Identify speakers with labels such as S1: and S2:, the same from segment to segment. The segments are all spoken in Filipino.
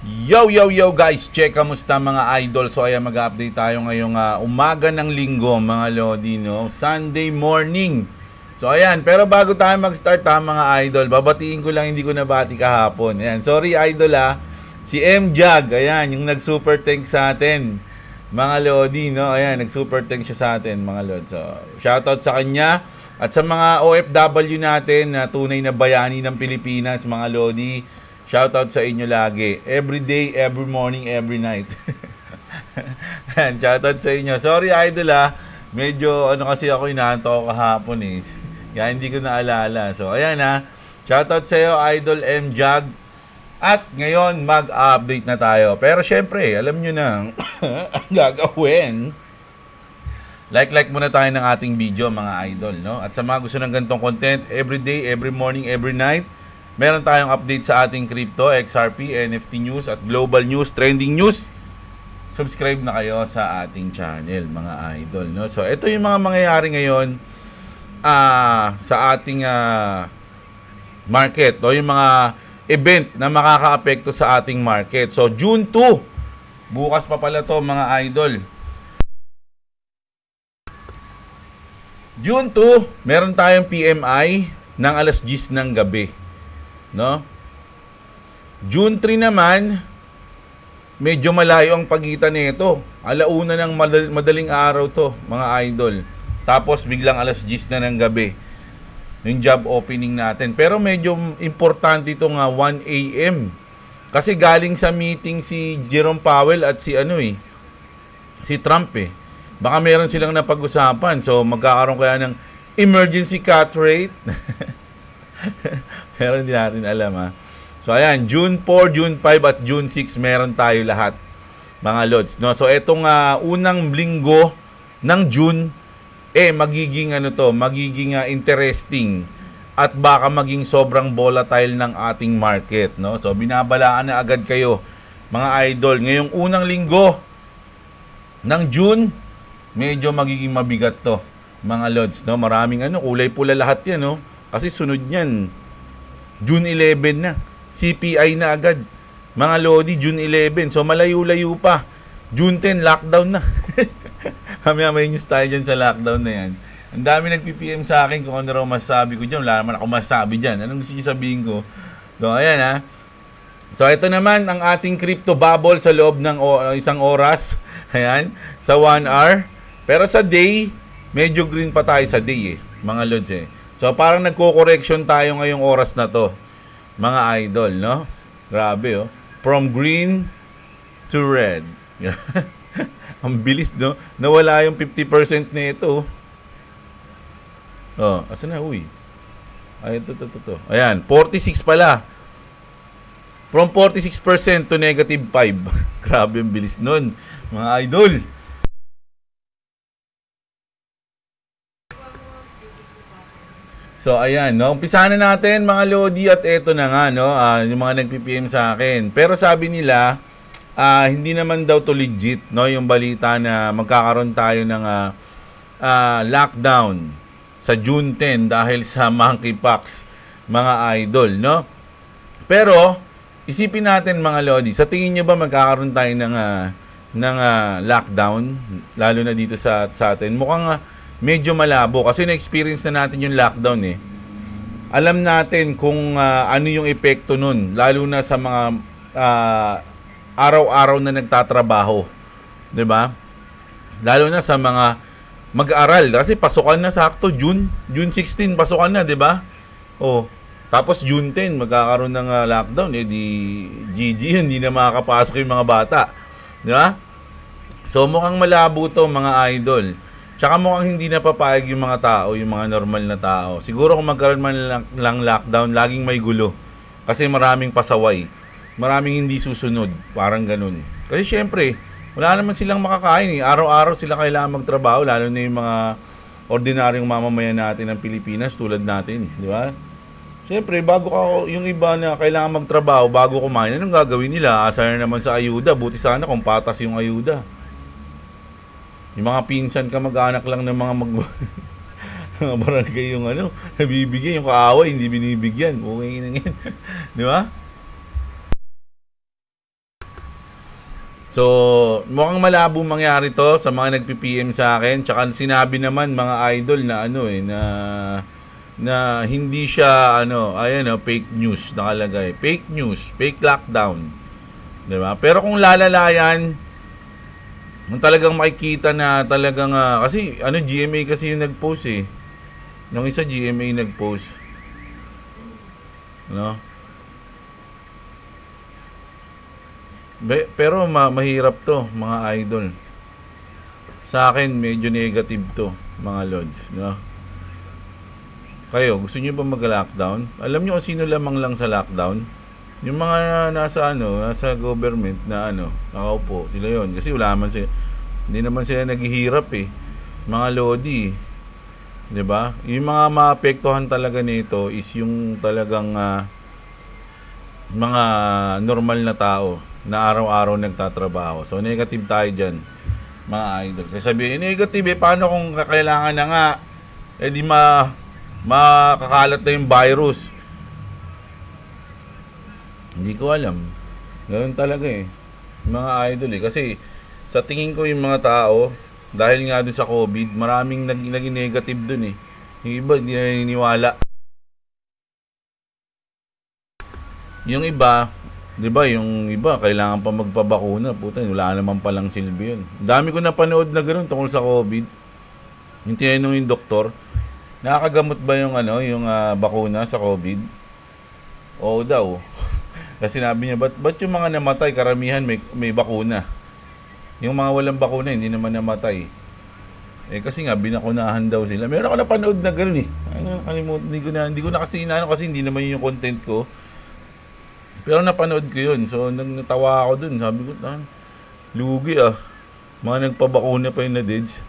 S1: Yo guys, check kamusta mga idol. So ayan, mag-update tayo ngayong umaga ng linggo mga lodi, no? Sunday morning. So ayan, pero bago tayo mag-start mga idol, babatiin ko lang, hindi ko nabati kahapon. Ayan, sorry idol si M Jag, ayan, yung nag-super thank sa atin mga lodi, no? Ayan, nag-super thank siya sa atin mga lodi. So shoutout sa kanya at sa mga OFW natin na tunay na bayani ng Pilipinas mga lodi. Shoutout sa inyo lagi. Every day, every morning, every night. Shoutout sa inyo. Sorry idol medyo kasi ako inaanto ko kahapon Kaya hindi ko naalala. So ayan shoutout sa iyo idol M Jag. At ngayon mag-update na tayo. Pero syempre, alam nyo na ang gagawin. Like muna tayo ng ating video mga idol, no? At sa mga gusto ng ganitong content, every day, every morning, every night, meron tayong update sa ating crypto, XRP, NFT news at global news, trending news. Subscribe na kayo sa ating channel, mga idol, no? So, ito yung mga mangyayari ngayon sa ating market, no? Yung mga event na makakaapekto sa ating market. So, June 2, bukas pa pala to mga idol. June 2, meron tayong PMI ng alas 10 ng gabi. No? June 3 naman, medyo malayo ang pagitan nito. Alauna ng madaling araw to, mga idol. Tapos biglang alas 10 na ng gabi yung job opening natin. Pero medyo importante itong 1 AM. Kasi galing sa meeting si Jerome Powell at si si Trump Baka meron silang napag-usapan. So magkakaroon kaya ng emergency cut rate. Pero hindi natin alam So ayan, June 4, June 5 at June 6 meron tayo lahat mga lods, no? So etong unang linggo ng June magiging magiging interesting at baka maging sobrang volatile ng ating market, no? So binabalaan na agad kayo mga idol. Ngayong unang linggo ng June, medyo magiging mabigat to mga lods, no? Maraming kulay pula lahat 'yan, no? Kasi sunod niyan June 11 na. CPI na agad. Mga lodi, June 11. So, malayo-layo pa. June 10, lockdown na. May news tayo dyan sa lockdown na yan. Ang dami nag-PPM sa akin kung ano raw masabi ko dyan. Wala naman ako masabi dyan. Anong gusto nyo sabihin ko? So, ayan So, ito naman ang ating crypto bubble sa loob ng isang oras. Ayan. Sa 1 hour. Pero sa day, medyo green pa tayo sa day mga lods So, parang nagko-correction tayo ngayong oras na to, mga idol, no? Grabe, From green to red. Ang bilis, no? Nawala yung 50% nito. Asan na, uy? Ay, ito. Ayan, 46 pala. From 46% to negative 5. Grabe, ang bilis nun, mga idol. So ayan, no. Umpisahan na natin mga lodi at eto na nga yung mga nag-PPM sa akin. Pero sabi nila hindi naman daw to legit, no, yung balita na magkakaroon tayo ng lockdown sa June 10 dahil sa monkeypox, mga idol, no. Pero isipin natin mga lodi, sa tingin niyo ba magkakaroon tayo ng lockdown lalo na dito sa atin? Mukhang medyo malabo kasi na-experience na natin yung lockdown Alam natin kung ano yung epekto nun, lalo na sa mga araw-araw na nagtatrabaho, 'di ba? Lalo na sa mga mag-aaral kasi pasukan na sakto June 16 pasukan na, 'di ba? Tapos June 10 magkakaroon ng lockdown di GG, hindi na makakapasok yung mga bata, 'di ba? So mukhang malabo to mga idol. Tsaka mukhang hindi na papayag yung mga tao, yung mga normal na tao. Siguro kung magkaroon man lang lockdown, laging may gulo. Kasi maraming pasaway. Maraming hindi susunod. Parang ganun. Kasi syempre, wala naman silang makakain Araw-araw sila kailangan magtrabaho, lalo na yung mga ordinaryong mamamayan natin ng Pilipinas tulad natin. Di ba? Syempre, yung iba na kailangan magtrabaho bago kumain, anong gagawin nila? Asar naman sa ayuda. Buti sana kung patas yung ayuda. Yung mga pinsan ka mag-anak lang ng mga mga barangay yung nabibigyan, yung kaaway hindi binibigyan. Okay na yan. Di ba? So, mukhang malabo mangyari to sa mga nagpi-PM sa akin. Tsaka sinabi naman mga idol na ano na hindi siya fake news nakalagay. Fake news, fake lockdown. 'Di ba? Pero kung lalalayan, kung talagang makikita na talagang kasi GMA kasi yung nag-post eh. Nung isa GMA nag-post. No? Pero mahirap to, mga idol. Sa akin, medyo negative to, mga lods. No? Kayo, gusto niyo ba mag-lockdown? Alam niyo kung sino lamang lang sa lockdown? Yung mga nasa government na nakaupo, sila yon. Kasi wala man sila, hindi naman sila naghihirap eh. Mga lodi, 'di ba? Yung mga maapektuhan talaga nito is yung talagang mga normal na tao na araw-araw nagtatrabaho. So negative tayo diyan, mga idol. Kasi sabihin negative paano kung kailangan na nga di makakalat na yung virus? Hindi ko alam. Ganoon talaga eh, mga idol eh. Kasi sa tingin ko yung mga tao, dahil nga doon sa COVID, maraming naging negative doon eh. Yung iba hindi naniniwala. Yung iba, 'di ba, yung iba kailangan pa magpabakuna, puta, wala naman palang silbi 'yun. Dami ko napanood na ganoon tungkol sa COVID. Yung tinanong yung doktor, nakakagamot ba yung bakuna sa COVID? Oo daw. Kasi sinabi niya, ba't yung mga namatay karamihan may bakuna? Yung mga walang bakuna hindi naman namatay. Kasi nga binakunahan daw sila. Meron ako napanood na ganoon eh. Hindi ko na kasi kasi hindi naman yung content ko. Pero napanood ko yun. So, natawa ako dun. Sabi ko, lugi ah. Mga nagpabakuna pa yung na-deads.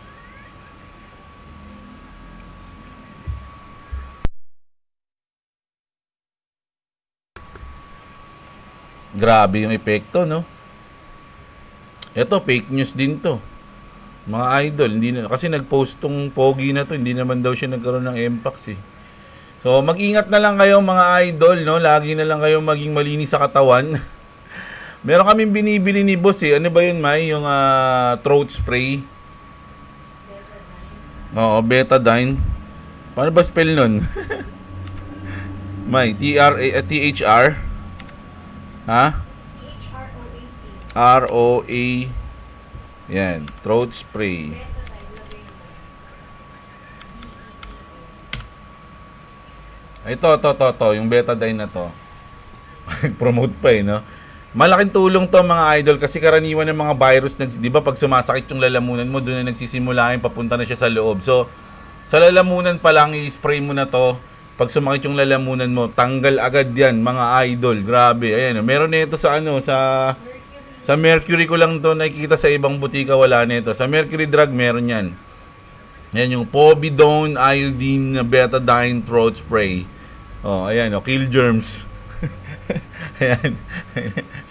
S1: Grabe yung epekto, no? Ito, fake news din to. Mga idol, kasi nag-post tong pogi na to, hindi naman daw siya nagkaroon ng Mpox eh. So, mag-ingat na lang kayo mga idol, no? Lagi na lang kayo maging malinis sa katawan. Meron kaming binibili ni boss eh. Ano ba yun, May? Yung throat spray. Oo, Betadine. Paano ba spell nun? May, T-H-R? Ha? R-O-A. Yan, throat spray. Ito, yung Betadine na to. Promote pa eh, no? Malaking tulong to mga idol kasi karaniwan ng mga virus, di ba pag sumasakit yung lalamunan mo, doon na nagsisimula yung papunta na siya sa loob. So, sa lalamunan pa lang, i-spray mo na to. Pag sumakit yung lalamunan mo, tanggal agad yan, mga idol. Grabe, ayan. Meron nito sa sa Mercury ko lang to nakikita, sa ibang butika wala nito. Sa Mercury Drug meron yan. Yan yung Povidone Iodine Betadine Throat Spray. Oh, ayan, kill germs. Ayan.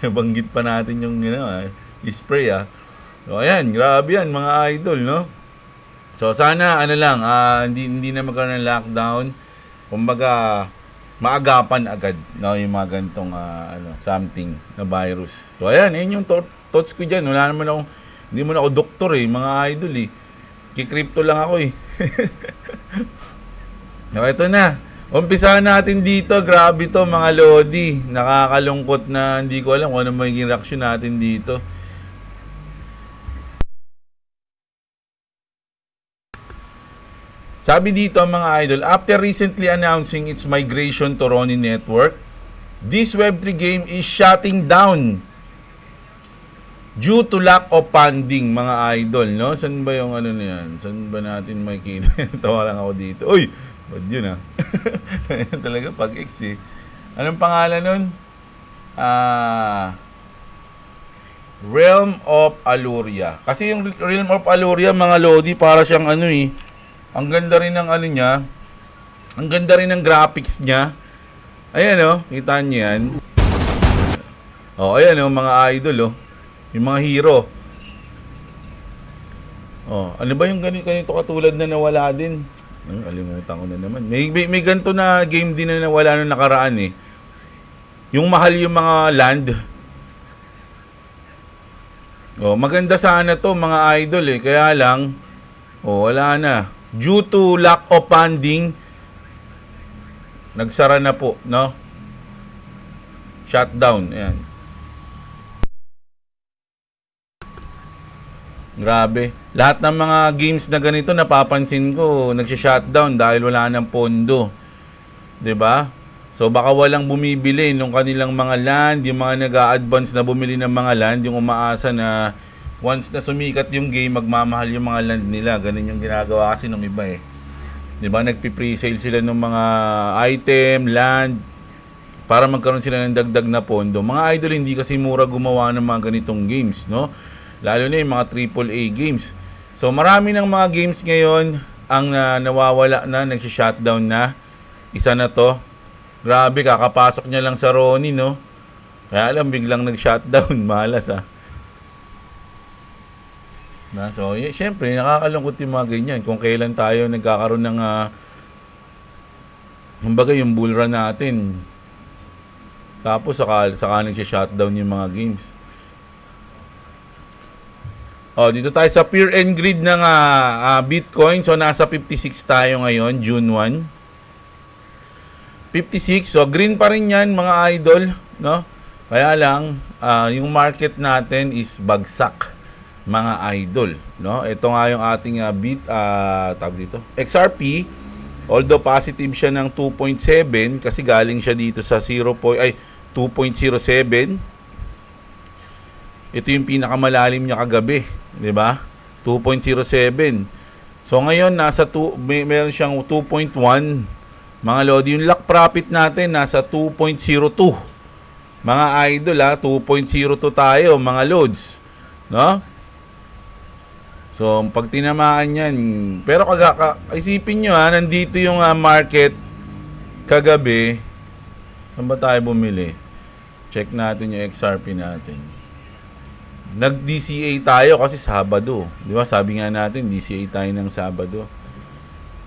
S1: Nabanggit pa natin yung spray ah. So ayan, grabe yan mga idol, no? So sana hindi na magkaroon ng lockdown. Kumbaga maagapan agad, no, yung mga ganitong something na virus. So ayan, yun yung thoughts ko diyan. Hindi mo na ako doktor eh, mga idol eh. Ki-crypto lang ako eh. So ito na. Umpisahan natin dito. Grabe to mga lodi. Nakakalungkot na hindi ko alam kung ano magiging reaction natin dito. Sabi dito mga idol, after recently announcing its migration to Ronin Network, this Web3 game is shutting down due to lack of funding, mga idol, no? Saan ba yung na yan? Saan ba natin makikita? Tawa lang ako dito. Uy! Ba't yun ah? Talaga pag-X eh. Anong pangalan nun? Realm of Aluria. Kasi yung Realm of Aluria, mga lodi, para siyang ang ganda rin ng niya. Ang ganda rin ng graphics niya. Ayan kita niyo yan. Ayan mga idol yung mga hero. Ano ba yung ganito katulad na nawala din? Alimutan ko na naman. May ganito na game din na nawala nung nakaraan eh. Yung mahal yung mga land. Oh, maganda sana to mga idol eh. Kaya lang, wala na. Due to lack of funding, nagsara na po, no? Shutdown, ayan. Grabe. Lahat ng mga games na ganito, napapansin ko, nagsha-shutdown dahil wala nang pondo. 'Di ba? So baka walang bumibili nung kanilang mga land, yung mga nag-a-advance na bumili ng mga land, yung umaasa na once na sumikat yung game, magmamahal yung mga land nila. Ganun yung ginagawa kasi nung iba eh. 'Di ba? Nagpi-pre-sale sila ng mga item, land para magkaroon sila ng dagdag na pondo. Mga idol, hindi kasi mura gumawa ng mga ganitong games, no? Lalo na yung mga AAA games. So marami ng mga games ngayon ang nawawala na, nagsi-shutdown na. Isa na to. Grabe, kakapasok niya lang sa Ronnie, no? Kaya alam, biglang nag-shutdown. Malas, ah. So, syempre, nakakalungkot yung mga ganyan. Kung kailan tayo nagkakaroon ng kumbaga yung bull run natin. Tapos, saka nag-shutdown yung mga games. Dito tayo sa Fear and Greed ng Bitcoin. So, nasa 56 tayo ngayon, June 1. 56. So, green pa rin yan, mga idol, no? Kaya lang, yung market natin is bagsak, mga idol, no? Ito nga yung ating tawag dito, XRP. Although positive siya ng 2.7 kasi galing siya dito sa 2.07. Ito yung pinakamalalim niya kagabi, 'di ba? 2.07. So ngayon meron siyang 2.1. Mga lodi, yung lock profit natin nasa 2.02. Mga idol 2.02 tayo, mga loads, no? So pag tinamaan yan, pero isipin nyo nandito yung market kagabi. Saan ba tayo bumili? Check natin yung XRP natin. Nag-DCA tayo kasi Sabado. Di ba? Sabi nga natin, DCA tayo ng Sabado.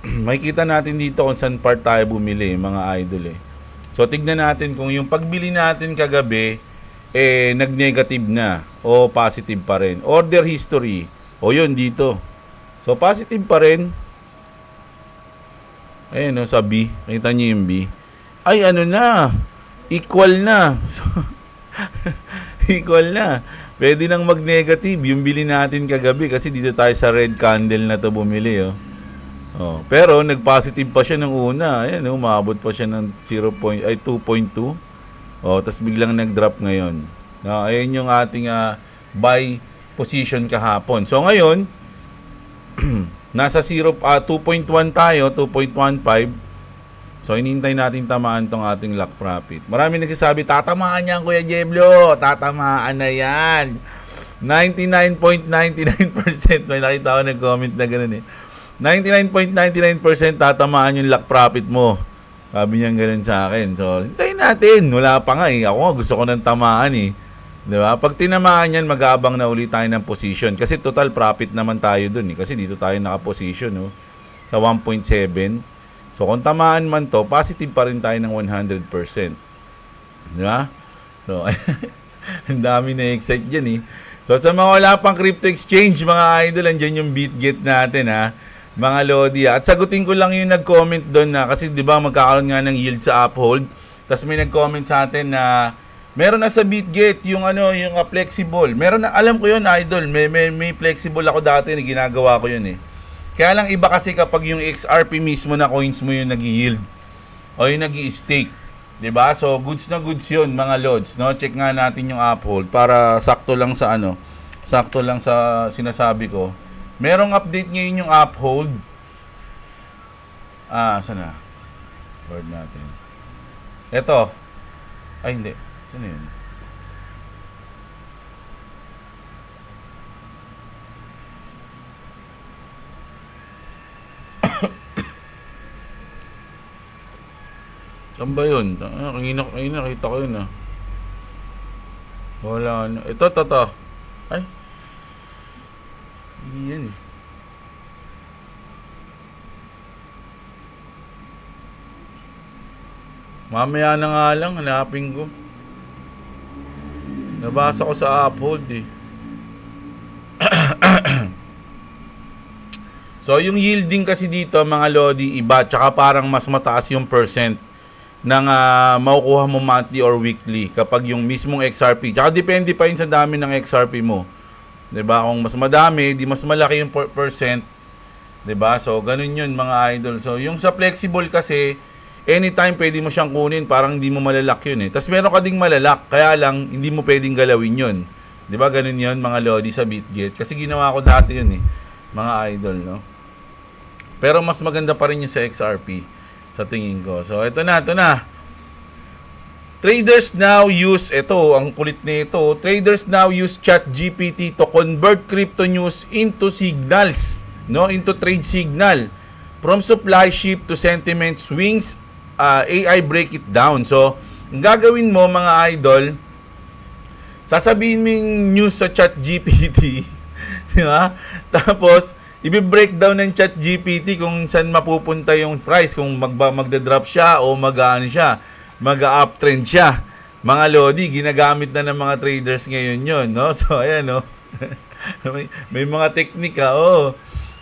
S1: Makikita natin dito kung saan part tayo bumili, mga idol eh. So, tignan natin kung yung pagbili natin kagabi, nag-negative na o positive pa rin. Order history. O yun, dito. So, positive pa rin. Ayun sa B. Nakita nyo yung B. Ay, ano na. Equal na. So, equal na. Pwede nang mag-negative yung bili natin kagabi kasi dito tayo sa red candle na to bumili, pero nag-positive pa siya ng una. Ayan, umabot pa siya ng 2.2. Tapos biglang nag-drop ngayon. Ayan yung ating buy position kahapon. So ngayon, nasa 2.1 tayo, 2.15. So, hinihintay natin tamaan tong ating lock profit. Marami nagsasabi, tatamaan yan, Kuya Jeblo. Tatamaan na yan. 99.99%. May nakita ko nag-comment na ganun eh. 99.99% tatamaan yung lock profit mo. Sabi niya ganun sa akin. So, hintayin natin. Wala pa nga eh. Ako nga gusto ko ng tamaan eh. Diba? Pag tinamaan yan, mag-aabang na ulit tayo ng position. Kasi total profit naman tayo dun eh. Kasi dito tayo naka-position sa 1.7. So, kung tamaan man to, positive pa rin tayo ng 100%. Diba? So, ang dami na excite dyan eh. So, sa mga wala pang crypto exchange, mga idol, andyan yung BitGet natin mga lodi. At sagutin ko lang yung nag-comment doon kasi di ba magkakaroon nga ng yield sa Uphold. Tapos may nag-comment sa atin na meron na sa BitGet yung yung flexible. Meron na, alam ko yun, idol. May flexible ako dati na ginagawa ko yun eh. Kaya lang iba kasi kapag yung XRP mismo na coins mo yung nag-yield o yung nag-i-stake. Diba? So, goods na goods yun, mga lods. No? Check nga natin yung Uphold para sakto lang sa sakto lang sa sinasabi ko. Merong update ngayon yung Uphold. Saan na? Word natin. Ito. Ay, hindi. Saan yun? Saan ba yun? Kanina nakita ko yun Wala na. Ito. Ay. Hindi yan eh. Mamaya na nga lang, hanapin ko. Nabasa ko sa Uphold eh. So, yung yielding kasi dito, mga Lodi, iba. Tsaka parang mas mataas yung percent ng makukuha mo monthly or weekly kapag yung mismong XRP. Tsaka depende pa yun sa dami ng XRP mo. 'Di ba? Kung mas madami, di mas malaki yung percent. 'Di ba? So, ganun yun, mga idol. So, yung sa flexible kasi, anytime pwede mo siyang kunin, parang hindi mo malalak yun eh. Tapos meron ka ding malalak, kaya lang, hindi mo pwedeng galawin yun. 'Di ba? Ganun yun, mga Lodi, sa BitGet. Kasi ginawa ko dati yun eh, mga idol, no? Pero mas maganda pa rin yung sa XRP, sa tingin ko. So, ito na. Traders now use, ang kulit nito, traders now use ChatGPT to convert crypto news into signals, no? Into trade signal. From supply shift to sentiment swings, AI break it down. So, ang gagawin mo, mga idol, sasabihin mo yung news sa ChatGPT, di ba? Tapos, i-breakdown ng ChatGPT kung saan mapupunta yung price, kung magda-drop siya o mag-uptrend siya. Mga Lodi, ginagamit na ng mga traders ngayon yun, no? So, ayan, no? may mga teknik, oh.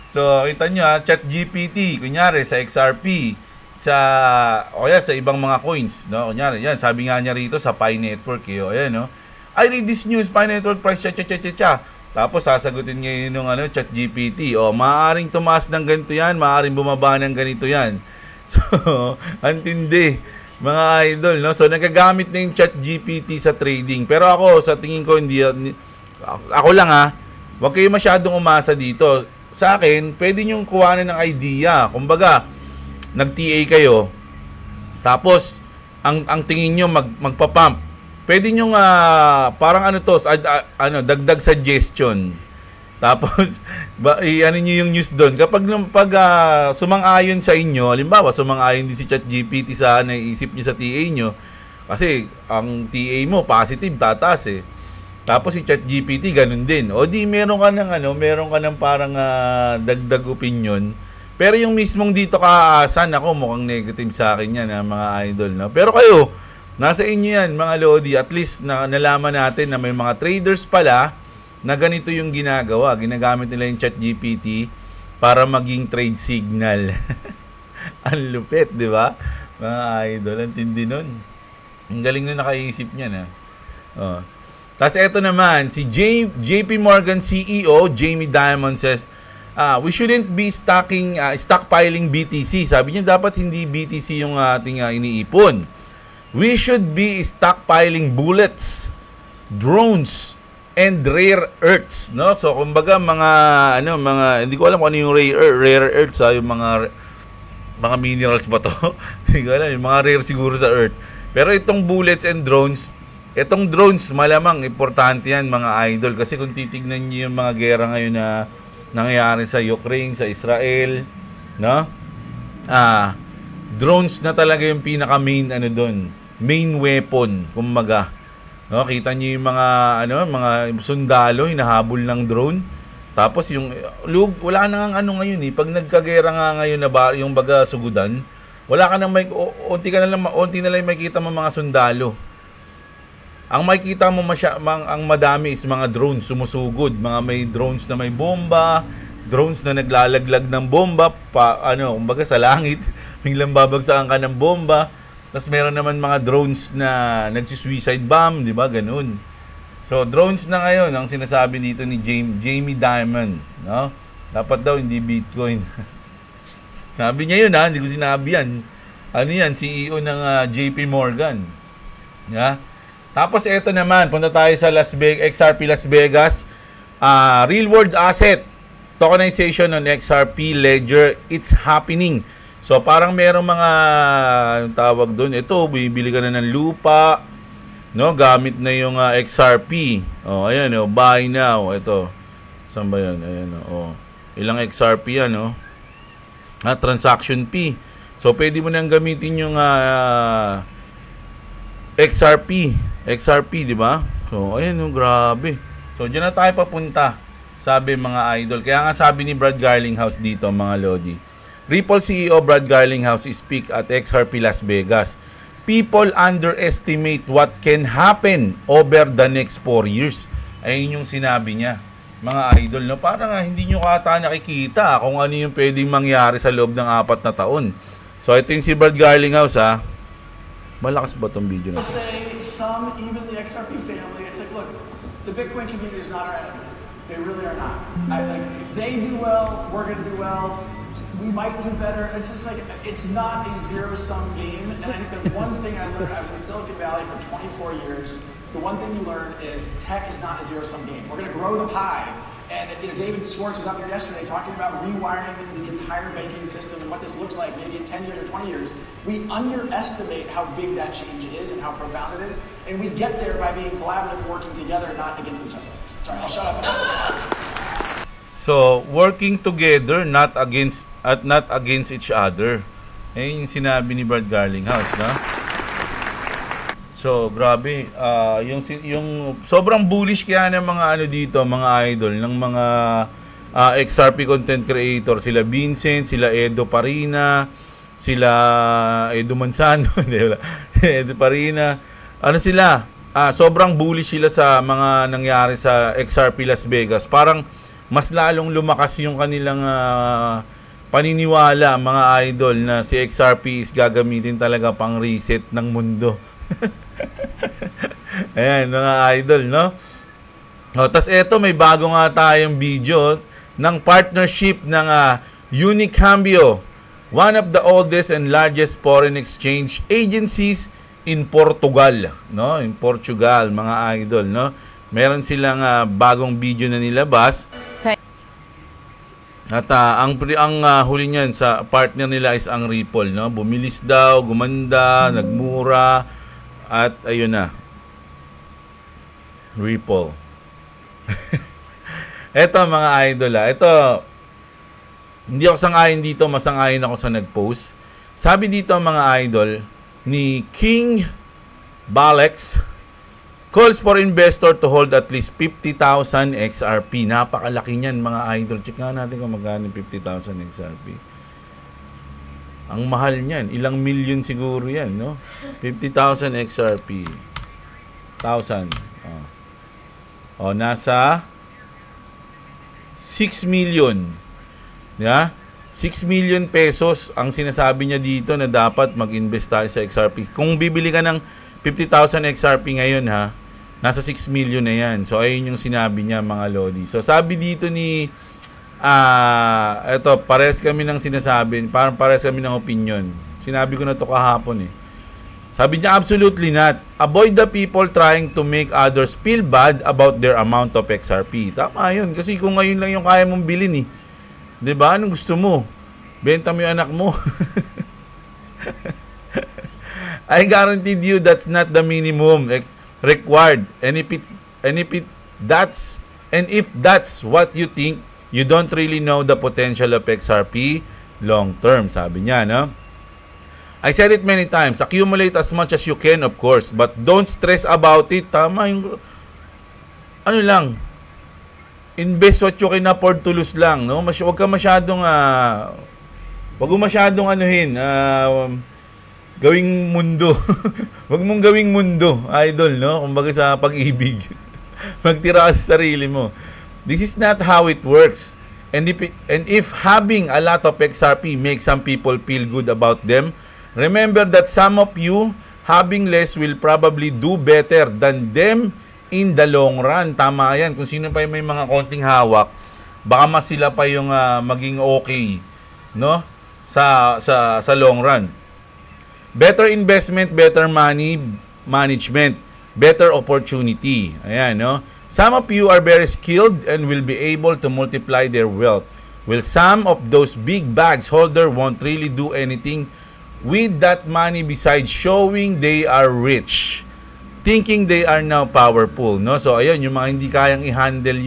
S1: So, kita nyo, ChatGPT, kunyari, sa XRP, sa ibang mga coins, no? Kunyari, yan, sabi nga niya rito sa Pi Network, ayan, no? I read this news, Pi Network price, cha. Tapos, sasagutin ngayon yung ChatGPT, maaaring tumaas ng ganito yan, maaaring bumaba ng ganito yan. So, antindi, mga idol, no? So, nagagamit na yung ChatGPT sa trading. Pero ako, sa tingin ko, ako lang, huwag kayo masyadong umasa dito. Sa akin, pwede nyo kuhanan ng idea. Kumbaga, nag-TA kayo, tapos, ang tingin nyo magpa-pump. Pwede nyo parang dagdag suggestion. Tapos, ano nyo yung news doon. Kapag sumang-ayon sa inyo, halimbawa, sumang-ayon din si ChatGPT sa naisip nyo sa TA nyo, kasi ang TA mo, positive, tataas eh. Tapos si ChatGPT, ganun din. O di, meron ka ng parang dagdag opinion. Pero yung mismong dito kaasan, ako, mukhang negative sa akin yan, mga idol. No? Pero kayo, nasa inyo yan, mga Lodi. At least, nalaman natin na may mga traders pala na ganito yung ginagawa. Ginagamit nila yung ChatGPT para maging trade signal. Ang lupit, di ba? Mga idol, ang tindi nun. Ang galing na nakaisip niya, Tapos eto naman, si JP Morgan CEO, Jamie Dimon says, we shouldn't be stockpiling BTC. Sabi niya, dapat hindi BTC yung ating iniipon. We should be stockpiling bullets, drones, and rare earths, no? So kumbaga mga hindi ko alam kung ano yung rare earths, yung mga minerals ba to? Hindi ko alam, yung mga rare siguro sa earth. Pero itong bullets and drones, malamang importante yan, mga idol, kasi kung titignan niyo yung mga gera ngayon na nangyayari sa Ukraine, sa Israel, no? Drones na talaga yung pinaka main weapon, kumbaga. No, kita niyo yung mga sundalo hinahabol ng drone. Tapos wala na nga ngayon eh. Pag nagkagera nga ngayon na yung baga sugudan, wala ka nang unti na lang makikita mo mga sundalo. Ang makikita mo ang madami is mga drones sumusugod, mga may drones na may bomba, drones na naglalaglag ng bomba, kumbaga sa langit, biglang babagsakan ka ng bomba. Tapos meron naman mga drones na nagsi-suicide bomb, di ba? Ganun. So, drones na ngayon ang sinasabi dito ni Jamie Dimon, no? Dapat daw hindi Bitcoin. Sabi niya yun, hindi ko sinabi yan. Ano yan? CEO ng JP Morgan. Yeah? Tapos ito naman, punta tayo sa XRP Las Vegas. Real world asset tokenization on XRP Ledger, it's happening. So parang merong mga tawag doon, ito bibili ka na ng lupa, no, gamit na yung XRP. Ayan, buy now. Ito. Saan ba 'yan? Ayan, ilang XRP yan, transaction fee. So pwede mo nang gamitin yung XRP, di ba? So ayan, grabe. So diyan na tayo papunta, sabi mga idol. Kaya nga sabi ni Brad Garlinghouse dito, mga Lodi. Ripple CEO Brad Garlinghouse speak at XRP Las Vegas. People underestimate what can happen over the next 4 years. Ayun yung sinabi niya. mga idol, no? Parang hindi nyo ata nakikita kung ano yung pwedeng mangyari sa loob ng 4 na taon. So, ito yung si Brad Garlinghouse, ha? Malakas ba itong video na?
S2: Say some, even the XRP family, it's like, look, the Bitcoin community is not our enemy. They really are not. If they do well, we're going to do well. We might do better. It's just like, it's not a zero-sum game. And I think the one thing I learned, I was in Silicon Valley for 24 years, the one thing you learn is tech is not a zero-sum game. We're going to grow the pie. And David Schwartz was up here yesterday talking about rewiring the entire banking system and what this looks like maybe in 10 years or 20 years. We underestimate how big that change is and how profound it is. And we get there by being collaborative and working together, not against each other. Sorry, I'll shut up.
S1: So, working together, not against each other. Eh, yung sinabi ni Brad Garlinghouse, no? So, grabe. Yung sobrang bullish kaya ng mga dito, mga idol, ng mga XRP content creator. Sila Vincent, sila Edo Parina, sila Edo Manzano, Edo Parina. Ano sila? Sobrang bullish sila sa mga nangyari sa XRP Las Vegas. Parang mas lalong lumakas yung kanilang paniniwala, mga idol, na si XRP is gagamitin talaga pang reset ng mundo. Ayan, mga idol, no? Tas eto, may bago nga tayong video ng partnership ng Unicambio, one of the oldest and largest foreign exchange agencies in Portugal, no? In Portugal, mga idol, no? Meron silang bagong video na nilabas. At ang huli niyan sa partner nila is ang Ripple, no? Bumilis daw, gumanda, nagmura, at ayun na. Ripple. Eto, mga idol, ito, hindi ako sangayon dito, masangayon ako sa nag-post. Sabi dito, mga idol, ni King Balex, calls for investor to hold at least 50,000 XRP. Napakalaki niyan, mga idol. Check nga natin kung magkano 50,000 XRP. Ang mahal niyan. Ilang million siguro yan, no? 50,000 XRP. 1,000. Nasa 6 million. Yeah? 6 million pesos ang sinasabi niya dito na dapat mag-invest tayo sa XRP. Kung bibili ka ng 50,000 XRP ngayon, ha, nasa 6 million na yan. So, ayun yung sinabi niya, mga lodi. So, sabi dito ni eto, pares kami ng sinasabi, parang pares kami ng opinion. Sinabi ko na to kahapon, eh. Sabi niya, absolutely not. Avoid the people trying to make others feel bad about their amount of XRP. Tama yun. Kasi kung ngayon lang yung kaya mong bilhin, eh. Diba? Anong gusto mo? Benta mo yung anak mo. I guaranteed you that's not the minimum required. And if that's what you think, you don't really know the potential of XRP long term, sabi niya, no? I said it many times, accumulate as much as you can, of course, but don't stress about it. Tama yung, ano lang, invest what you can afford to lose lang, no? Huwag ka masyadong, huwag mo masyadong gawing mundo. Huwag mong gawing mundo, idol, no? Kumbaga sa pag-ibig. Magtira ka sa sarili mo. This is not how it works. And if having a lot of XRP makes some people feel good about them, remember that some of you having less will probably do better than them in the long run. Tama yan. Kung sino pa yung may mga konting hawak, baka mas sila pa yung maging okay, no? Sa long run. Better investment, better money management, better opportunity. Ayan, no? Some of you are very skilled and will be able to multiply their wealth. Well, some of those big bags holder won't really do anything with that money besides showing they are rich, thinking they are now powerful, no? So ayun, yung mga hindi kayang i-handle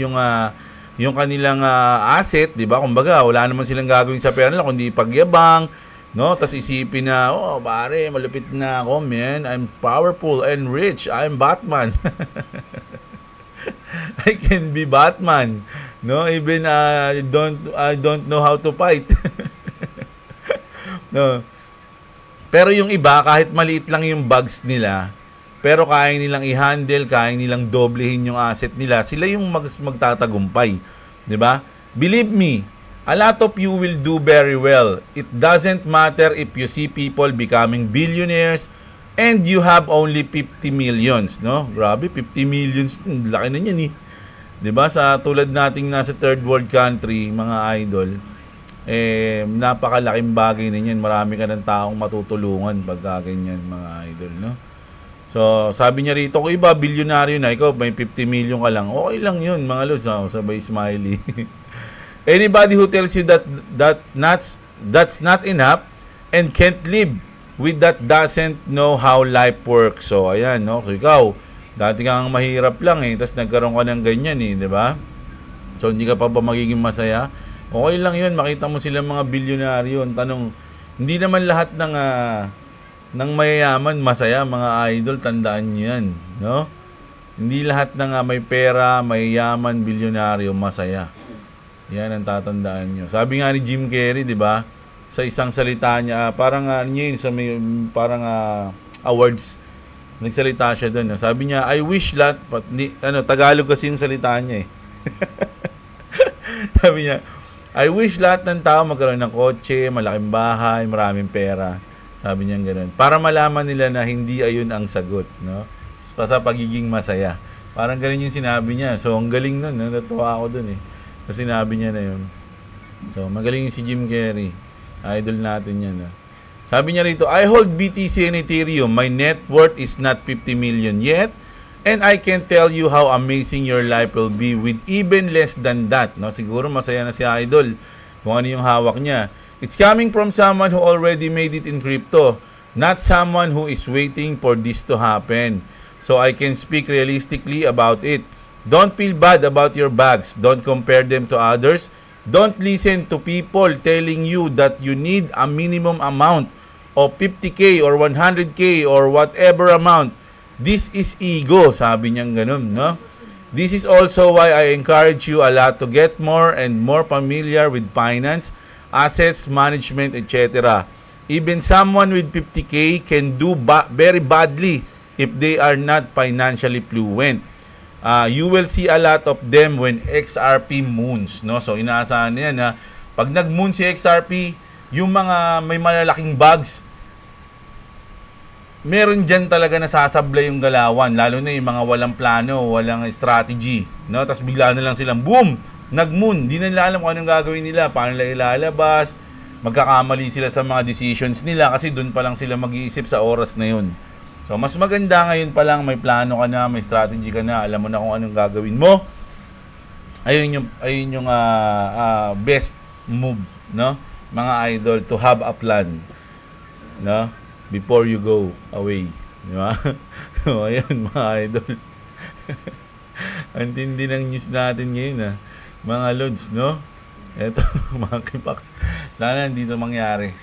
S1: yung kanilang asset, 'di ba? Kumbaga, wala naman silang gagawin sa pera nila kundi pagyabang, no? Tas isipin na, oh, pare, malupit na ako, man. I'm powerful and rich. I'm Batman. I can be Batman, no? Even I don't know how to fight. No. Pero yung iba, kahit maliit lang yung bags nila, pero kaya nilang i-handle, kaya nilang doblehin yung asset nila, sila yung magtatagumpay. 'Di ba? Believe me, a lot of you will do very well. It doesn't matter if you see people becoming billionaires and you have only 50 millions, no? Grabe, 50 millions, laki na niyan eh. 'Di ba? Sa tulad nating nasa third world country, mga idol, napakalaking bagay na niyan. Marami ka ng taong matutulungan pagka ganyan, mga idol, no? So, sabi niya rito, kung iba, bilyonaryo na, ikaw may 50 million ka lang, okay lang yun, mga lods, sabay smiley. Anybody who tells you that's not enough and can't live with that doesn't know how life works. So, ayan, no? So, ikaw, dati kang mahirap lang tapos nagkaroon ka ng ganyan di ba? So, hindi ka pa ba magiging masaya? Okay lang yun, makita mo silang mga bilyonaryo. Ang tanong, hindi naman lahat ng mayayaman masaya, mga idol, tandaan nyo yan, no? Hindi lahat ng may pera, mayayaman, bilyonaryo, masaya. Yan ang tatandaan nyo. Sabi nga ni Jim Carrey, di ba? Sa isang salita niya, parang sa may parang awards, nagsalita siya doon. Sabi niya, I wish Tagalog kasi yung salita niya Sabi niya, I wish lahat ng tao magkaroon ng kotse, malaking bahay, maraming pera. Sabi niya gano'n. Para malaman nila na hindi ayun ang sagot, no? Sa pagiging masaya. Parang gano'n yung sinabi niya. So, ang galing nun, natuwa ako dun sa sinabi niya na yun. So, magaling yung si Jim Carrey. Idol natin yan. Sabi niya rito, I hold BTC and Ethereum. My net worth is not 50 million yet. And I can tell you how amazing your life will be with even less than that. No? Siguro masaya na si Idol kung ano yung hawak niya. It's coming from someone who already made it in crypto, not someone who is waiting for this to happen. So I can speak realistically about it. Don't feel bad about your bags. Don't compare them to others. Don't listen to people telling you that you need a minimum amount of 50K or 100K or whatever amount. This is ego, sabi niyang ganun, no? This is also why I encourage you a lot to get more and more familiar with finance, assets management, etc. Even someone with 50K can do very badly if they are not financially fluent. You will see a lot of them when XRP moons, no? So inaasahan niya na pag nag-moon si XRP, yung mga may malalaking bags, meron dyan talaga nasasablay yung galawan, lalo na yung mga walang plano, walang strategy, no? Tapos bigla na lang silang boom, nag-moon, di na nila alam kung anong gagawin nila, paano nila ilalabas, magkakamali sila sa mga decisions nila kasi doon pa lang sila mag-iisip sa oras na yun. So, mas maganda ngayon pa lang, may plano ka na, may strategy ka na, alam mo na kung anong gagawin mo. Ayun yung best move, no? Mga idol, to have a plan, no? Before you go away, di ba? So, ayun, mga idol. Ang tindi ng news natin ngayon, mga lods, no? Eto, mga kipax. Sana dito mangyari,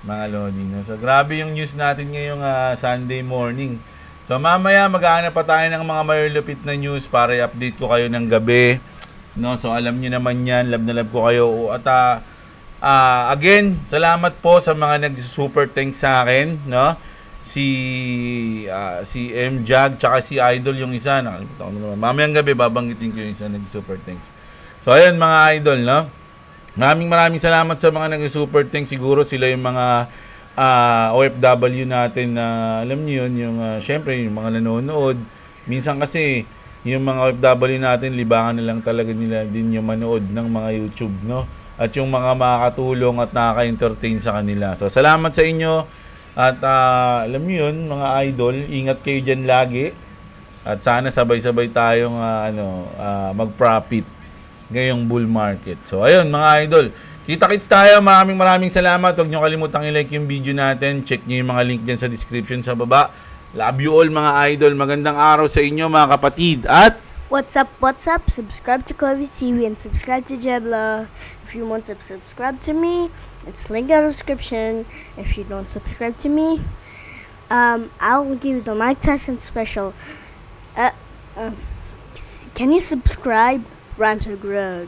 S1: mga lodi, no? So, grabe yung news natin ngayong Sunday morning. So, mamaya mag-aanap pa tayo ng mga malulupit na news para i-update ko kayo ng gabi, no? So, alam niyo naman yan, love na love ko kayo. At again, salamat po sa mga nag-super thanks sa akin, no? Si M-Jag tsaka si Idol yung isa, nakalimutan ko naman. Mamayang gabi babanggitin ko yung isa nag-super thanks. So ayun, mga idol, no? Maraming salamat sa mga nag-super thanks. Siguro sila yung mga OFW natin na alam niyo yun, yung syempre yung mga nanonood. Minsan kasi yung mga OFW natin, libangan na lang talaga nila din yung manood ng mga YouTube, no? At yung mga makakatulong at nakaka-entertain sa kanila. So salamat sa inyo. At alam niyo yun, mga idol, ingat kayo dyan lagi. At sana sabay-sabay tayong mag-profit ngayong bull market. So ayun, mga idol, kita-kits tayo. Maraming salamat. Huwag nyo kalimutang i-like yung video natin. Check nyo yung mga link dyan sa description sa baba. Love you all, mga idol. Magandang araw sa inyo, mga kapatid. At
S3: what's up? Subscribe to Clovis TV and subscribe to Jebla. If you want to subscribe to me, it's linked in the description. If you don't subscribe to me, I'll give the Mike Tyson special. Can you subscribe? Rhymes are good.